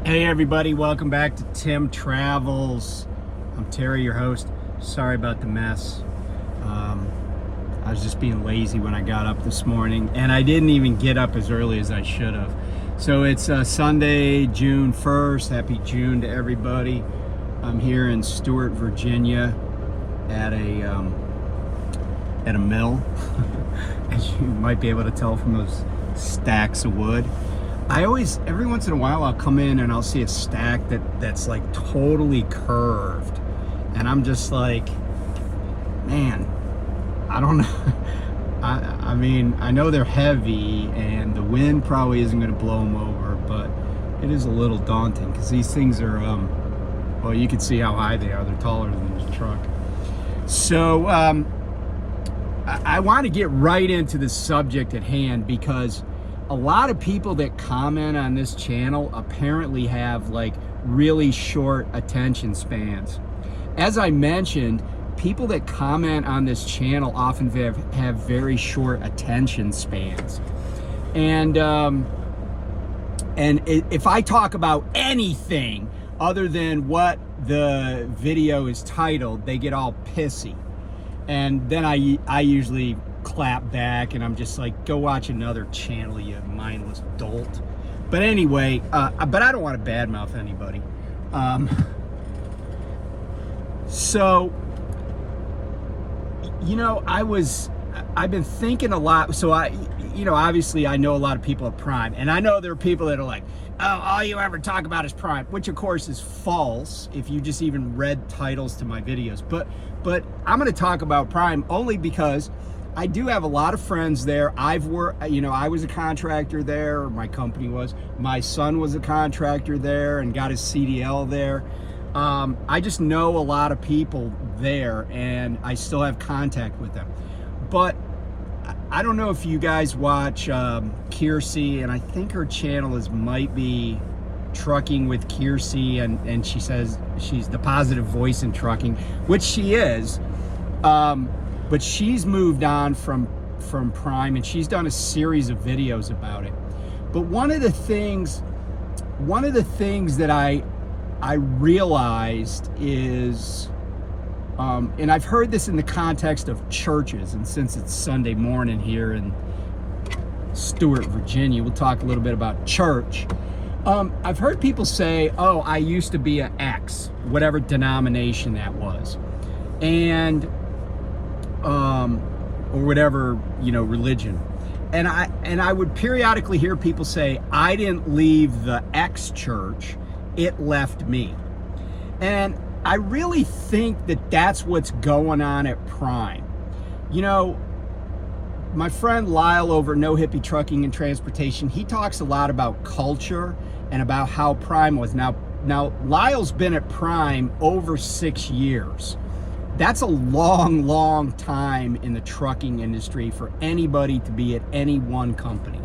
Hey everybody, welcome back to Tim Travels. I'm Terry, your host. Sorry about the mess. I was just being lazy when I got up this morning, and I didn't even get up as early as I should have. So it's Sunday, June 1st. Happy June to everybody. I'm here in Stewart, Virginia at a mill, as you might be able to tell from those stacks of wood. Every once in a while, I'll come in and I'll see a stack that's like totally curved. And I'm just like, man, I don't know. I mean, I know they're heavy and the wind probably isn't going to blow them over, but it is a little daunting because these things are, well, you can see how high they are. They're taller than this truck. So I want to get right into the subject at hand because a lot of people that comment on this channel apparently have like really short attention spans. As I mentioned, people that comment on this channel often have very short attention spans. And if I talk about anything other than what the video is titled, they get all pissy. And then I usually clap back and I'm just like, go watch another channel, you mindless dolt. But anyway, but I don't want to badmouth anybody. So, you know, I've been thinking a lot. So obviously I know a lot of people at Prime, and I know there are people that are like, oh, all you ever talk about is Prime, which of course is false if you just even read titles to my videos. But I'm going to talk about Prime only because I do have a lot of friends there. I've worked, I was a contractor there, or my company was. My son was a contractor there and got his CDL there. I just know a lot of people there, and I still have contact with them. But I don't know if you guys watch Kiersey, and I think her channel might be Trucking with Kiersey, and she says she's the positive voice in trucking, which she is. But she's moved on from Prime, and she's done a series of videos about it. But one of the things that I realized is, and I've heard this in the context of churches, and since it's Sunday morning here in Stewart, Virginia, we'll talk a little bit about church. I've heard people say, oh, I used to be an X, whatever denomination that was. And or whatever, religion. And I would periodically hear people say, I didn't leave the X church, it left me. And I really think that that's what's going on at Prime. My friend Lyle over No Hippie Trucking and Transportation, he talks a lot about culture and about how Prime was. Now Lyle's been at Prime over 6 years. That's a long, long time in the trucking industry for anybody to be at any one company.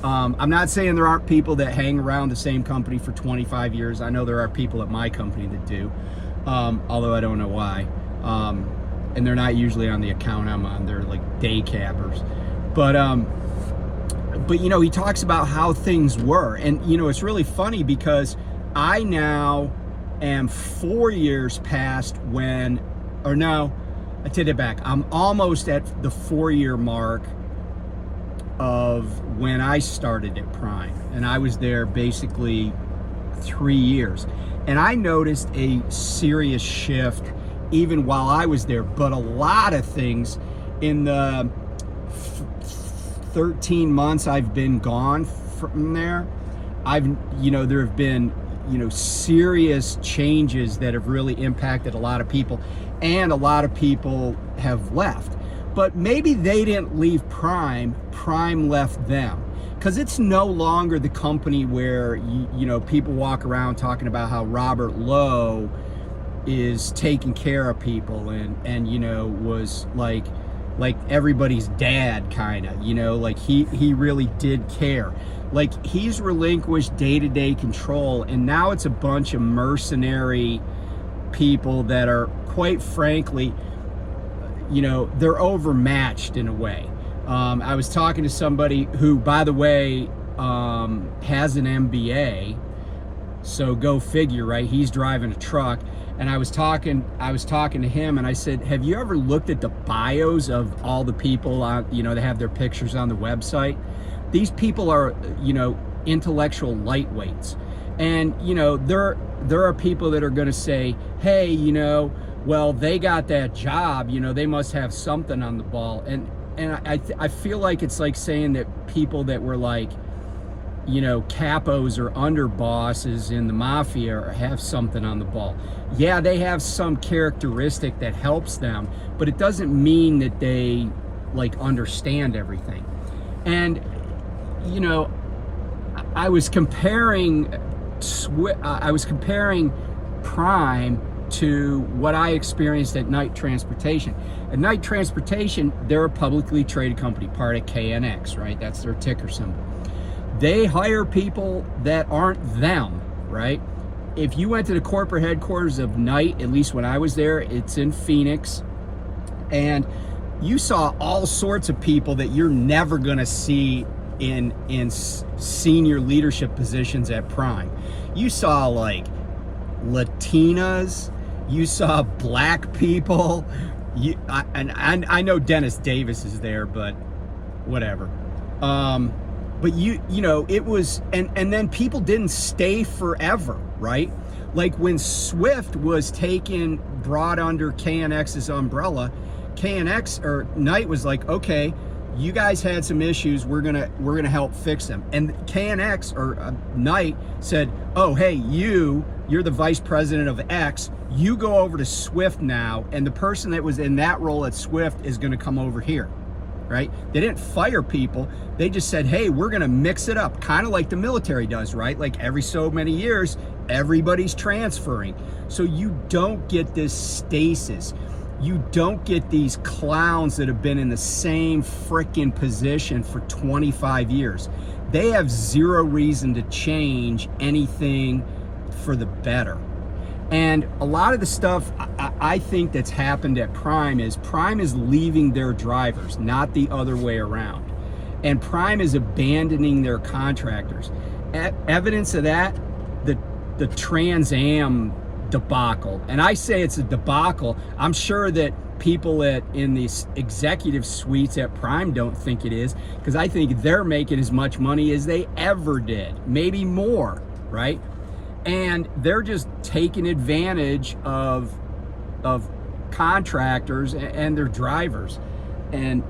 I'm not saying there aren't people that hang around the same company for 25 years. I know there are people at my company that do, although I don't know why. And they're not usually on the account I'm on. They're like day cabbers. But he talks about how things were. And, it's really funny because I now am 4 years past when, or no, I take it back. I'm almost at the 4-year mark of when I started at Prime. And I was there basically 3 years. And I noticed a serious shift even while I was there. But a lot of things in the 13 months I've been gone from there, there have been, serious changes that have really impacted a lot of people, and a lot of people have left. But maybe they didn't leave Prime, Prime left them. Because it's no longer the company where, people walk around talking about how Robert Lowe is taking care of people and was like everybody's dad, kind of, like he really did care. Like, he's relinquished day-to-day control, and now it's a bunch of mercenary people that are, quite frankly, they're overmatched in a way. I was talking to somebody who, by the way, has an MBA, So go figure, right? He's driving a truck. And I was talking to him, and I said, have you ever looked at the bios of all the people they have their pictures on the website? These people are, intellectual lightweights. And, there are people that are going to say, hey, well, they got that job, they must have something on the ball. And I feel like it's like saying that people that were like, capos or underbosses in the mafia have something on the ball. Yeah, they have some characteristic that helps them, but it doesn't mean that they like understand everything. And I was comparing Prime to what I experienced at Night Transportation. At Night Transportation, they're a publicly traded company, part of KNX, right? That's their ticker symbol. They hire people that aren't them, right? If you went to the corporate headquarters of Night, at least when I was there, it's in Phoenix, and you saw all sorts of people that you're never gonna see in senior leadership positions at Prime. You saw like Latinas, you saw black people, I know Dennis Davis is there, but whatever. But it was, and then people didn't stay forever, right? Like when Swift was brought under KNX's umbrella, KNX or Knight was like, okay, you guys had some issues, we're gonna help fix them. And KNX or Knight said, oh, hey, you're the vice president of X, you go over to Swift now, and the person that was in that role at Swift is gonna come over here. Right? They didn't fire people. They just said, hey, we're going to mix it up, kind of like the military does, right? Like every so many years, everybody's transferring. So you don't get this stasis. You don't get these clowns that have been in the same frickin' position for 25 years. They have zero reason to change anything for the better. And a lot of the stuff I think that's happened at Prime is leaving their drivers, not the other way around. And Prime is abandoning their contractors. Evidence of that, the Trans Am debacle. And I say it's a debacle. I'm sure that people in these executive suites at Prime don't think it is, because I think they're making as much money as they ever did, maybe more, right? And they're just taking advantage of contractors and their drivers. And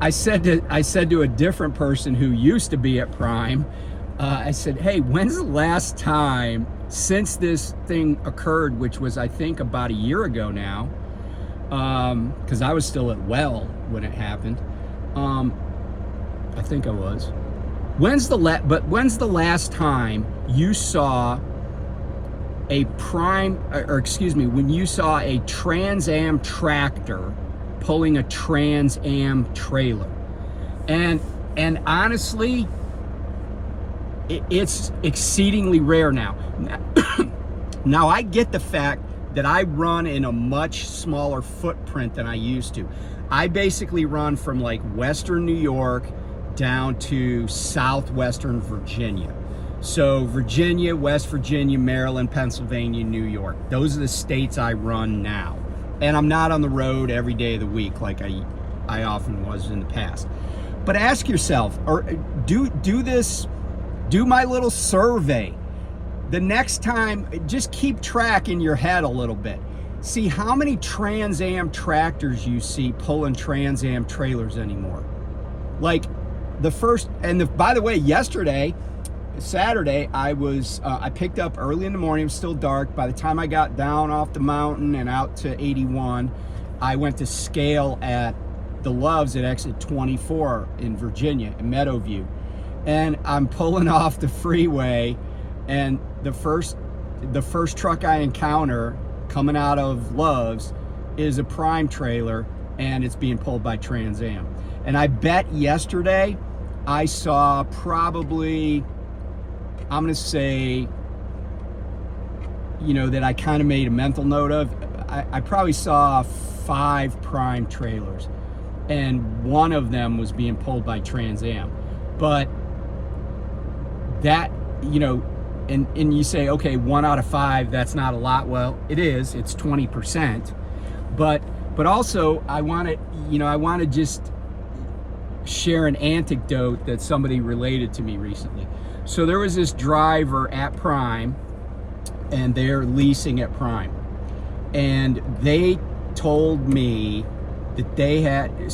I said to a different person who used to be at Prime, I said, hey, when's the last time since this thing occurred, which was I think about a year ago now, because I was still at Well when it happened. I think I was. When's the last time you saw when you saw a Trans Am tractor pulling a Trans Am trailer? And honestly, it's exceedingly rare now. Now I get the fact that I run in a much smaller footprint than I used to. I basically run from like Western New York down to southwestern Virginia. So Virginia, West Virginia, Maryland, Pennsylvania, New York. Those are the states I run now. And I'm not on the road every day of the week like I often was in the past. But ask yourself, or do my little survey. The next time, just keep track in your head a little bit. See how many Trans Am tractors you see pulling Trans Am trailers anymore. Like by the way, yesterday, Saturday, I picked up early in the morning. It was still dark. By the time I got down off the mountain and out to 81, I went to scale at the Loves at exit 24 in Virginia, in Meadowview. And I'm pulling off the freeway, and the first truck I encounter coming out of Loves is a Prime trailer, and it's being pulled by Trans Am. And I bet yesterday I saw probably, I'm gonna say, that I kind of made a mental note of, I probably saw 5 Prime trailers, and one of them was being pulled by Trans Am. But you know, and you say, okay, 1 out of 5, that's not a lot. Well, it is. It's 20%. But also, I want to just share an anecdote that somebody related to me recently. So there was this driver at Prime, and they're leasing at Prime, and they told me that they had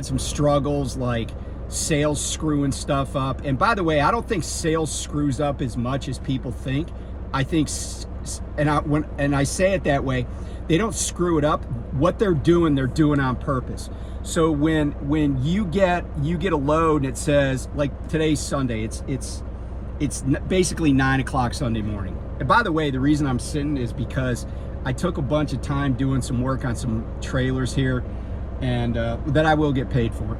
some struggles, like sales screwing stuff up. And by the way, I don't think sales screws up as much as people think. I think, and I say it that way, they don't screw it up. What they're doing on purpose. So when you get a load and it says, like today's Sunday, it's basically 9 o'clock Sunday morning. And by the way, the reason I'm sitting is because I took a bunch of time doing some work on some trailers here, and that I will get paid for.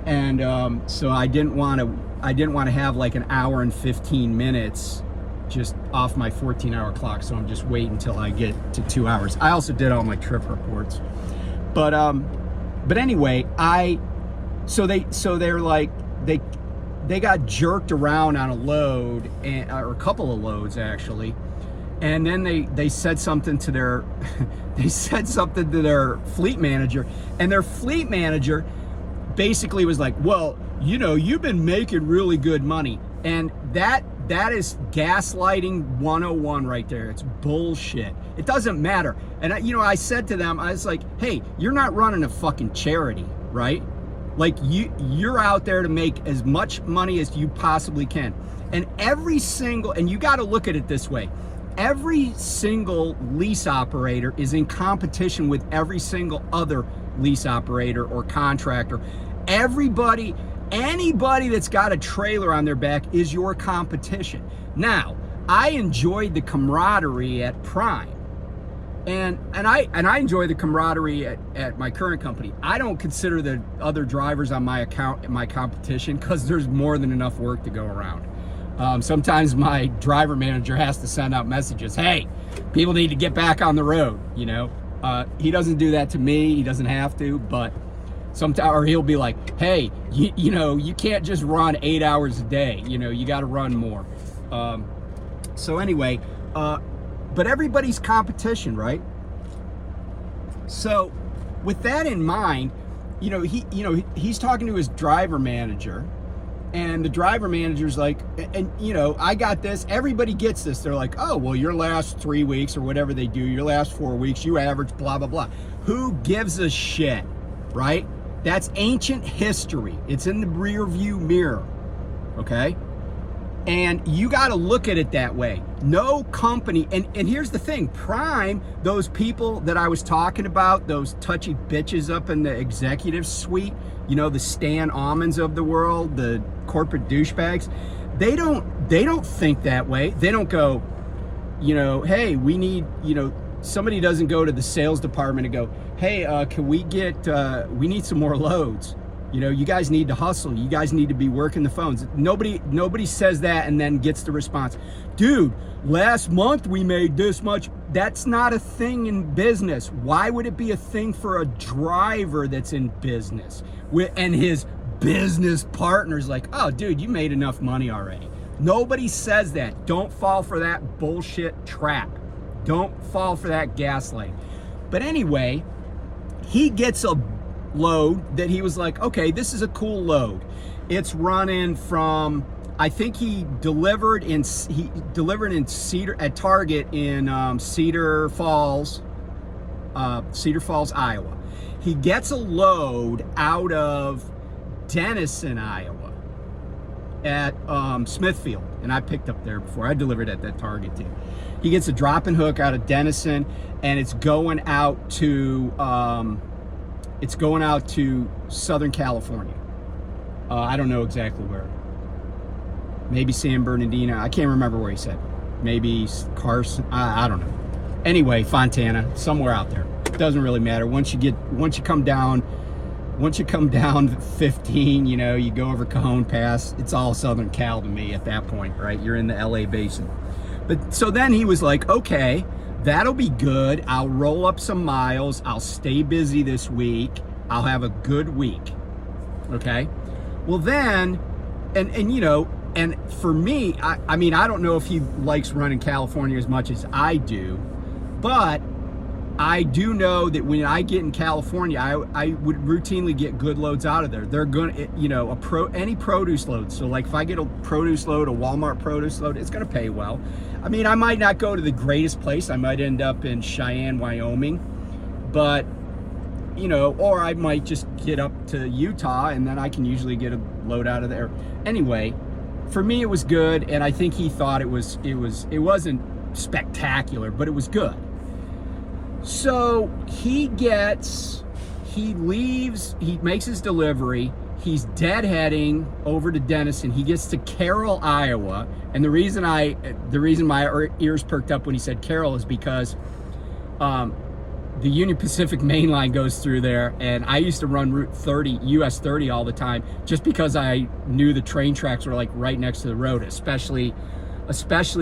And so I didn't want to have like an hour and 15 minutes just off my 14-hour clock. So I'm just waiting until I get to 2 hours. I also did all my trip reports. But anyway, they're like, they got jerked around on a load, or a couple of loads actually. And then they said something to their fleet manager, and their fleet manager basically was like, well, you've been making really good money. And that is gaslighting 101 right there. It's bullshit. It doesn't matter. And I said to them, I was like, hey, you're not running a fucking charity, right? Like you're out there to make as much money as you possibly can. And and you got to look at it this way. Every single lease operator is in competition with every single other lease operator or contractor. Anybody that's got a trailer on their back is your competition. Now, I enjoyed the camaraderie at Prime, and I enjoy the camaraderie at my current company. I don't consider the other drivers on my account my competition, because there's more than enough work to go around. Sometimes my driver manager has to send out messages, hey, people need to get back on the road. He doesn't do that to me. He doesn't have to, but sometimes, or he'll be like, hey, you can't just run 8 hours a day. You got to run more. So anyway, but everybody's competition, right? So with that in mind, he's talking to his driver manager, and the driver manager's like, and I got this, everybody gets this. They're like, oh, well, your last 3 weeks or whatever they do, your last 4 weeks, you average blah, blah, blah. Who gives a shit, right? That's ancient history. It's in the rear view mirror, okay? And you got to look at it that way. No company, and here's the thing, Prime, those people that I was talking about, those touchy bitches up in the executive suite, the Stan Almonds of the world, the corporate douchebags, they don't think that way. They don't go, hey, we need, somebody doesn't go to the sales department and go, hey, can we we need some more loads. You guys need to hustle. You guys need to be working the phones. Nobody says that and then gets the response, dude, last month we made this much. That's not a thing in business. Why would it be a thing for a driver that's in business? And his business partner's like, oh, dude, you made enough money already. Nobody says that. Don't fall for that bullshit trap. Don't fall for that gaslighting. But anyway, he gets a load that he was like, okay, this is a cool load. It's running from, I think he delivered in Cedar, at Target in Cedar Falls, Iowa. He gets a load out of Denison, Iowa, at Smithfield, and I picked up there before. I delivered at that Target too. He gets a drop and hook out of Denison, and it's going out to Southern California. I don't know exactly where. Maybe San Bernardino. I can't remember where he said. Maybe Carson. I don't know. Anyway, Fontana, somewhere out there. It doesn't really matter. Once you come down 15, you go over Cajon Pass. It's all Southern Cal to me at that point, right? You're in the LA basin. But so then he was like, okay, that'll be good. I'll roll up some miles. I'll stay busy this week. I'll have a good week. Okay. Well then, and and for me, I mean, I don't know if he likes running California as much as I do, but I do know that when I get in California, I would routinely get good loads out of there. They're gonna, you know, any produce load. So like if I get a produce load, a Walmart produce load, it's gonna pay well. I mean, I might not go to the greatest place. I might end up in Cheyenne, Wyoming, but you know, or I might just get up to Utah and then I can usually get a load out of there. Anyway, for me it was good, and I think he thought it wasn't spectacular, but it was good. So he leaves, he makes his delivery, he's deadheading over to Denison. He gets to Carroll, Iowa, and the reason my ears perked up when he said Carroll is because the Union Pacific main line goes through there, and I used to run Route 30, US 30 all the time, just because I knew the train tracks were like right next to the road, especially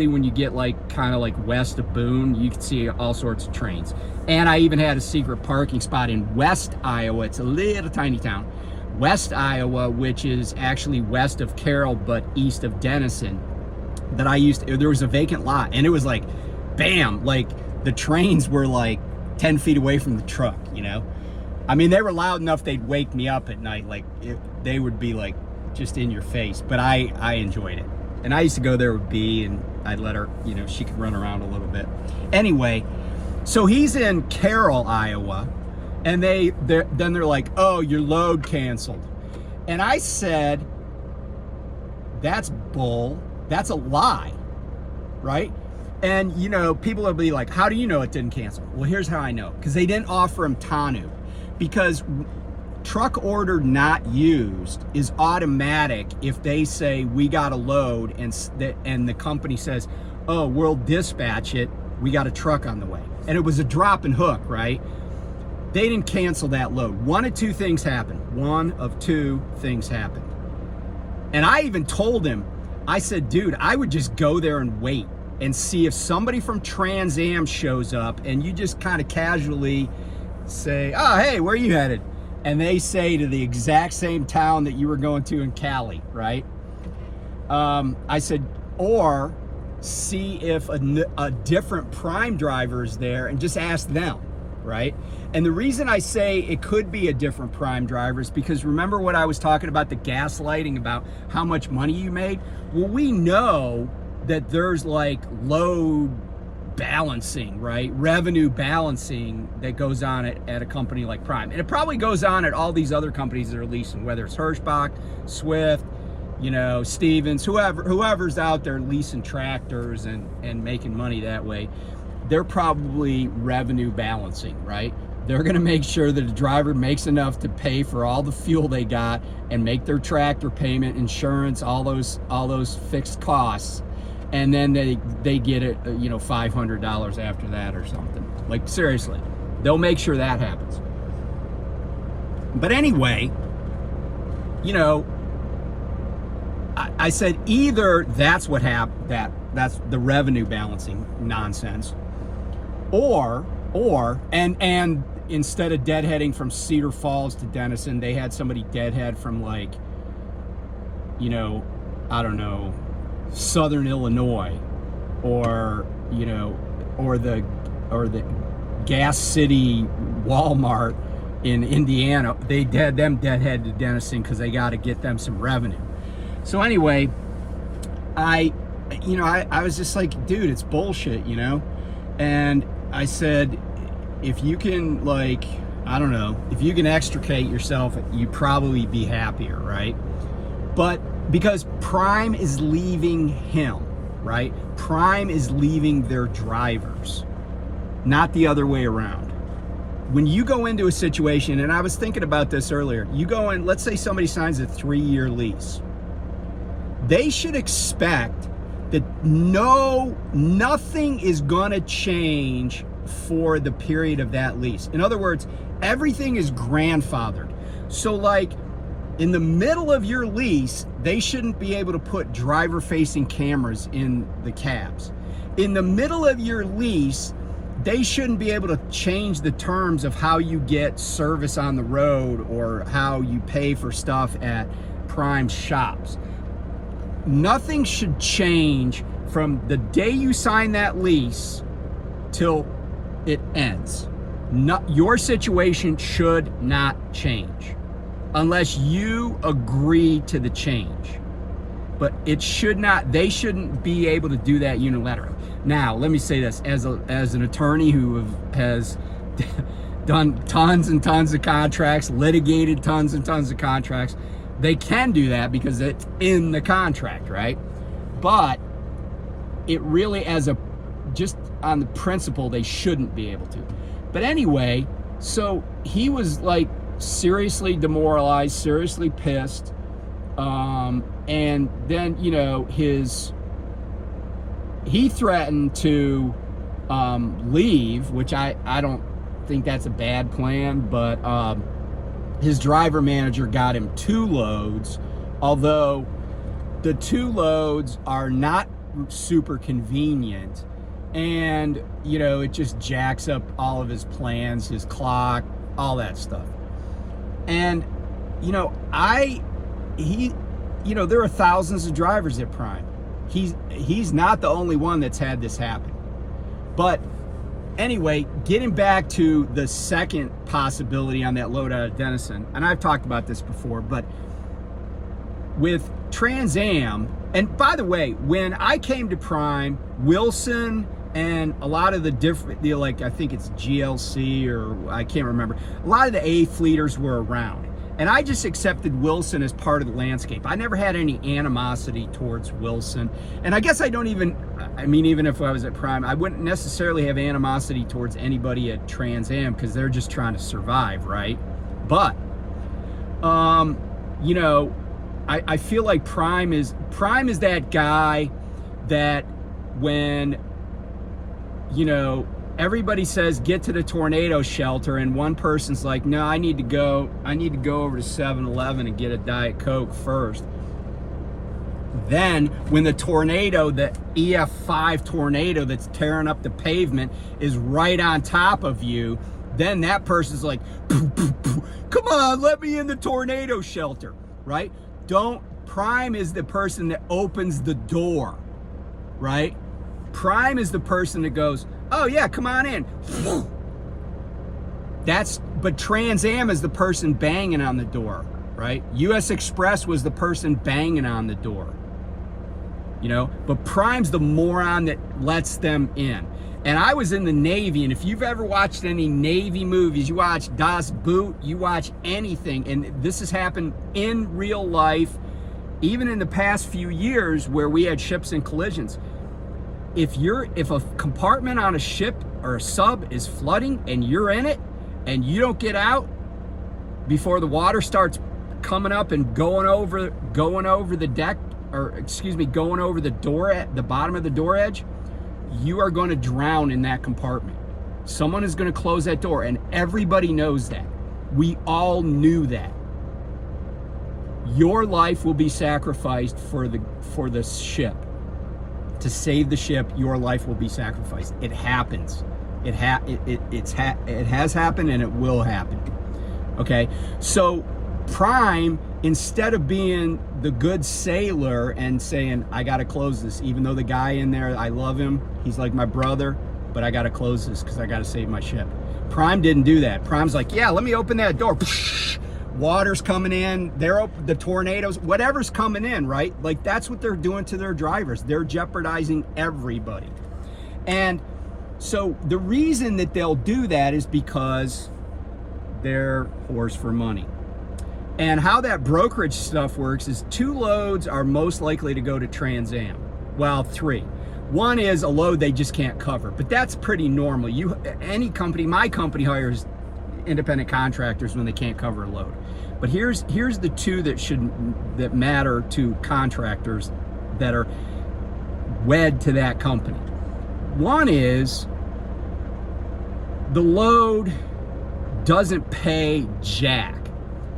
when you get like kind of like west of Boone. You can see all sorts of trains. And I even had a secret parking spot in West Iowa. It's a little tiny town, West Iowa, which is actually west of Carroll but east of Denison, that there was a vacant lot, and it was like bam, like the trains were like 10 feet away from the truck, you know. I mean, they were loud enough they'd wake me up at night, like they would be like just in your face, but I enjoyed it. And I used to go there with B, and I'd let her, you know, she could run around a little bit. Anyway, so he's in Carroll, Iowa, and they're like, oh, your load canceled. And I said, that's bull. That's a lie, right? And, you know, people will be like, how do you know it didn't cancel? Well, here's how I know. Because they didn't offer him TANU. Because truck order not used is automatic if they say we got a load and the company says, oh, we'll dispatch it, we got a truck on the way. And it was a drop and hook, right? They didn't cancel that load. One of two things happened. And I even told him, I said, dude, I would just go there and wait and see if somebody from Trans Am shows up, and you just kind of casually say, oh, hey, where are you headed? And they say to the exact same town that you were going to in Cali, right? I said, or see if a different Prime driver is there and just ask them, right? And the reason I say it could be a different Prime driver is because remember what I was talking about, the gaslighting, about how much money you made? Well, we know that there's like load balancing, right? Revenue balancing that goes on at a company like Prime. And it probably goes on at all these other companies that are leasing, whether it's Hirschbach, Swift, you know, Stevens, whoever's out there leasing tractors and making money that way. They're probably revenue balancing, right? They're going to make sure that the driver makes enough to pay for all the fuel they got and make their tractor payment, insurance, all those fixed costs. And then they get it, you know, $500 after that or something. Like, seriously, they'll make sure that happens. But anyway, you know, I said either that's what happened, that's the revenue balancing nonsense, or instead of deadheading from Cedar Falls to Denison, they had somebody deadhead from, like, you know, I don't know, Southern Illinois, or, you know, or the Gas City Walmart in Indiana. They had them deadhead to Denison because they got to get them some revenue. So anyway, I was just like, dude, it's bullshit, you know? And I said, if you can, like, I don't know, if you can extricate yourself, you'd probably be happier, right? But because Prime is leaving him, right? Prime is leaving their drivers, not the other way around. When you go into a situation, and I was thinking about this earlier, you go in, let's say somebody signs a 3-year lease. They should expect that nothing is gonna change for the period of that lease. In other words, everything is grandfathered. So like, in the middle of your lease, they shouldn't be able to put driver-facing cameras in the cabs. In the middle of your lease, they shouldn't be able to change the terms of how you get service on the road or how you pay for stuff at Prime shops. nothing should change from the day you sign that lease till it ends. Your situation should not change unless you agree to the change. But it should not, they shouldn't be able to do that unilaterally. Now, let me say this, as an attorney who has done tons and tons of contracts, litigated tons and tons of contracts, they can do that because it's in the contract, right? But it really, just on the principle, they shouldn't be able to. But anyway, so he was like seriously demoralized, seriously pissed. And then, you know, he threatened to leave, which I don't think that's a bad plan, but his driver manager got him 2 loads, although the 2 loads are not super convenient, and you know, it just jacks up all of his plans, his clock, all that stuff. And you know, there are thousands of drivers at Prime. He's not the only one that's had this happen. But anyway, getting back to the second possibility on that load out of Denison, and I've talked about this before, but with Trans Am, and by the way, when I came to Prime, Wilson and a lot of the different, like I think it's GLC or I can't remember, a lot of the A fleeters were around. And I just accepted Wilson as part of the landscape. I never had any animosity towards Wilson. And I guess even if I was at Prime, I wouldn't necessarily have animosity towards anybody at Trans Am because they're just trying to survive, right? But, you know, I feel like Prime is that guy that when, you know, everybody says get to the tornado shelter and one person's like, no, I need to go over to 7-Eleven and get a Diet Coke first. Then when the tornado, the EF5 tornado that's tearing up the pavement is right on top of you, then that person's like, poof, poof, poof, come on, let me in the tornado shelter, right? Prime is the person that opens the door, right? Prime is the person that goes, oh yeah, come on in. But Trans Am is the person banging on the door, right? US Express was the person banging on the door, you know? But Prime's the moron that lets them in. And I was in the Navy, and if you've ever watched any Navy movies, you watch Das Boot, you watch anything, and this has happened in real life, even in the past few years where we had ships in collisions. If a compartment on a ship or a sub is flooding and you're in it and you don't get out before the water starts coming up and going over the deck, or excuse me, going over the door at the bottom of the door edge, you are going to drown in that compartment. Someone is going to close that door, and everybody knows that. We all knew that. Your life will be sacrificed for the ship. To save the ship, your life will be sacrificed. It happens. It has happened, and it will happen. Okay, so Prime, instead of being the good sailor and saying, I got to close this, even though the guy in there, I love him, he's like my brother, but I got to close this because I got to save my ship. Prime didn't do that. Prime's like, yeah, let me open that door. Water's coming in, the tornadoes, whatever's coming in, right? Like, that's what they're doing to their drivers. They're jeopardizing everybody. And so the reason that they'll do that is because they're whores for money. And how that brokerage stuff works is 2 loads are most likely to go to Trans Am. Well, 3. One is a load they just can't cover, but that's pretty normal. My company hires independent contractors when they can't cover a load. But here's the 2 that matter to contractors that are wed to that company. One is the load doesn't pay jack.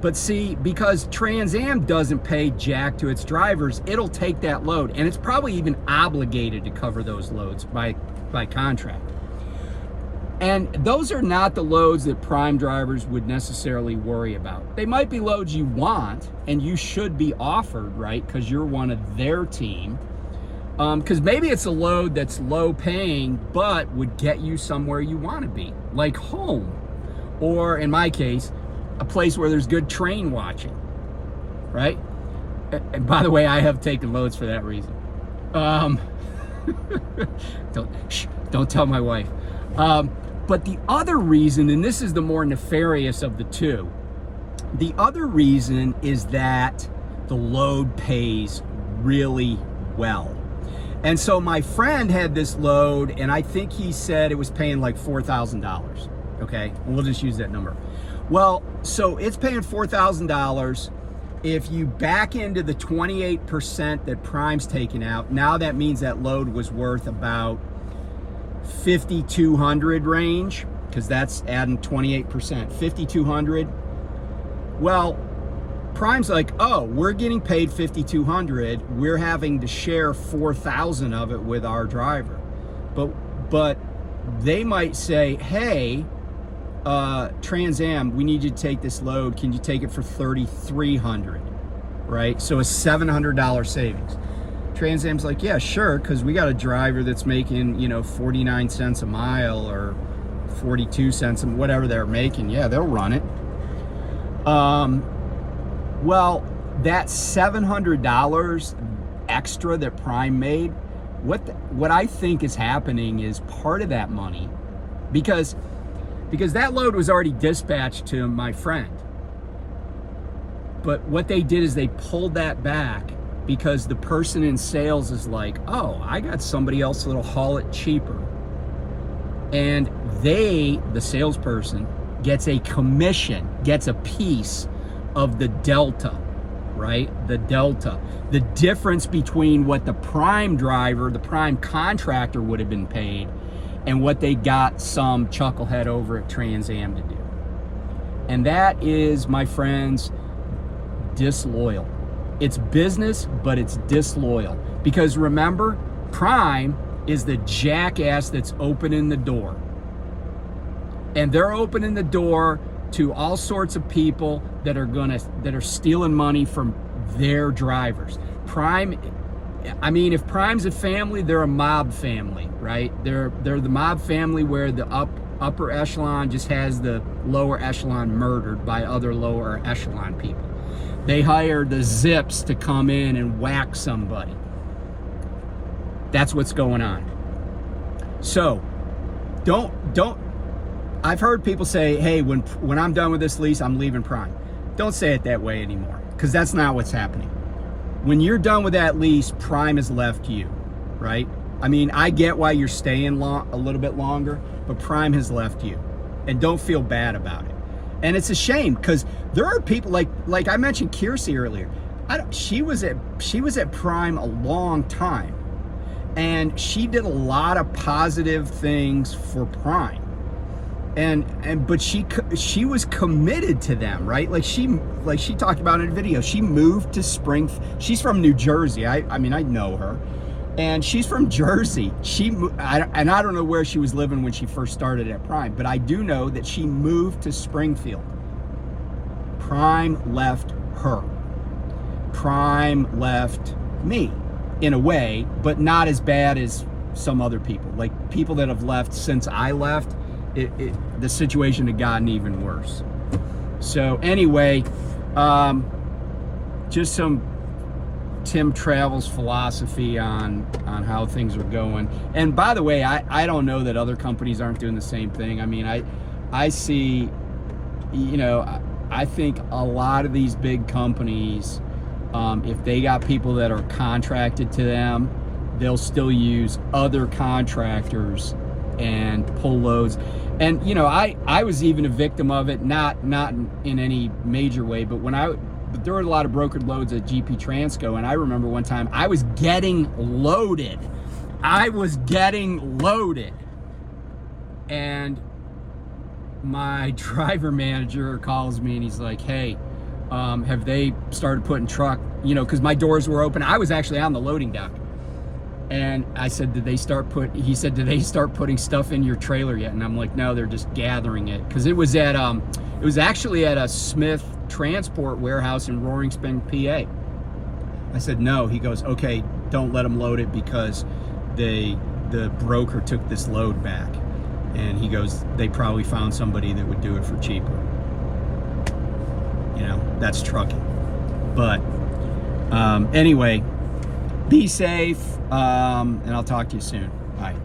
But see, because Trans Am doesn't pay jack to its drivers, it'll take that load, and it's probably even obligated to cover those loads by contract. And those are not the loads that prime drivers would necessarily worry about. They might be loads you want and you should be offered, right? Because you're one of their team. Because maybe it's a load that's low paying, but would get you somewhere you want to be, like home. Or in my case, a place where there's good train watching, right? And by the way, I have taken loads for that reason. Don't tell my wife. But the other reason, and this is the more nefarious of the two, the other reason is that the load pays really well. And so my friend had this load, and I think he said it was paying like $4,000. Okay, and we'll just use that number. Well, so it's paying $4,000. If you back into the 28% that Prime's taken out, now that means that load was worth about 5,200 range, because that's adding 28%, 5,200. Well, Prime's like, oh, we're getting paid 5,200. We're having to share 4,000 of it with our driver. But they might say, hey, Trans Am, we need you to take this load. Can you take it for 3,300? Right? So a $700 savings. Trans Am's like, yeah, sure, because we got a driver that's making, 49 cents a mile or 42 cents, whatever they're making. Yeah, they'll run it. Well, that $700 extra that Prime made, what I think is happening is part of that money, because that load was already dispatched to my friend. But what they did is they pulled that back because the person in sales is like, oh, I got somebody else that'll haul it cheaper. And the salesperson, gets a commission, gets a piece of the delta, right? The delta. The difference between what the prime driver, the prime contractor would have been paid and what they got some chucklehead over at Trans Am to do. And that is, my friends, disloyal. It's business, but it's disloyal. Because remember, Prime is the jackass that's opening the door. And they're opening the door to all sorts of people that are stealing money from their drivers. Prime, I mean, if Prime's a family, they're a mob family, right? They're the mob family where the upper echelon just has the lower echelon murdered by other lower echelon people. They hire the Zips to come in and whack somebody. That's what's going on. So, don't. I've heard people say, hey, when I'm done with this lease, I'm leaving Prime. Don't say it that way anymore, because that's not what's happening. When you're done with that lease, Prime has left you, right? I mean, I get why you're staying a little bit longer, but Prime has left you. And don't feel bad about it. And it's a shame, because there are people like I mentioned Kiersey earlier. She was at Prime a long time, and she did a lot of positive things for Prime. But she was committed to them, right? Like she talked about in a video. She moved to Springfield. She's from New Jersey. I mean, I know her, and she's from Jersey. I don't know where she was living when she first started at Prime, but I do know that she moved to Springfield. Prime left her. Prime left me, in a way, but not as bad as some other people. Like people that have left since I left. The situation had gotten even worse. So anyway, just some Tim Travel's philosophy on how things are going. And by the way, I don't know that other companies aren't doing the same thing. I mean, I see, I think a lot of these big companies, if they got people that are contracted to them, they'll still use other contractors and pull loads. And I was even a victim of it, not in any major way, but but there were a lot of brokered loads at GP Transco, and I remember one time I was getting loaded. And my driver manager calls me and he's like, hey, have they started putting truck, because my doors were open. I was actually on the loading dock. And I said, he said, did they start putting stuff in your trailer yet? And I'm like, no, they're just gathering it. Cause it was actually at a Smith transport warehouse in Roaring Spring, PA. I said, no. He goes, okay, don't let them load it because the broker took this load back. And he goes, they probably found somebody that would do it for cheaper. You know, that's trucking. But anyway, be safe, and I'll talk to you soon. Bye.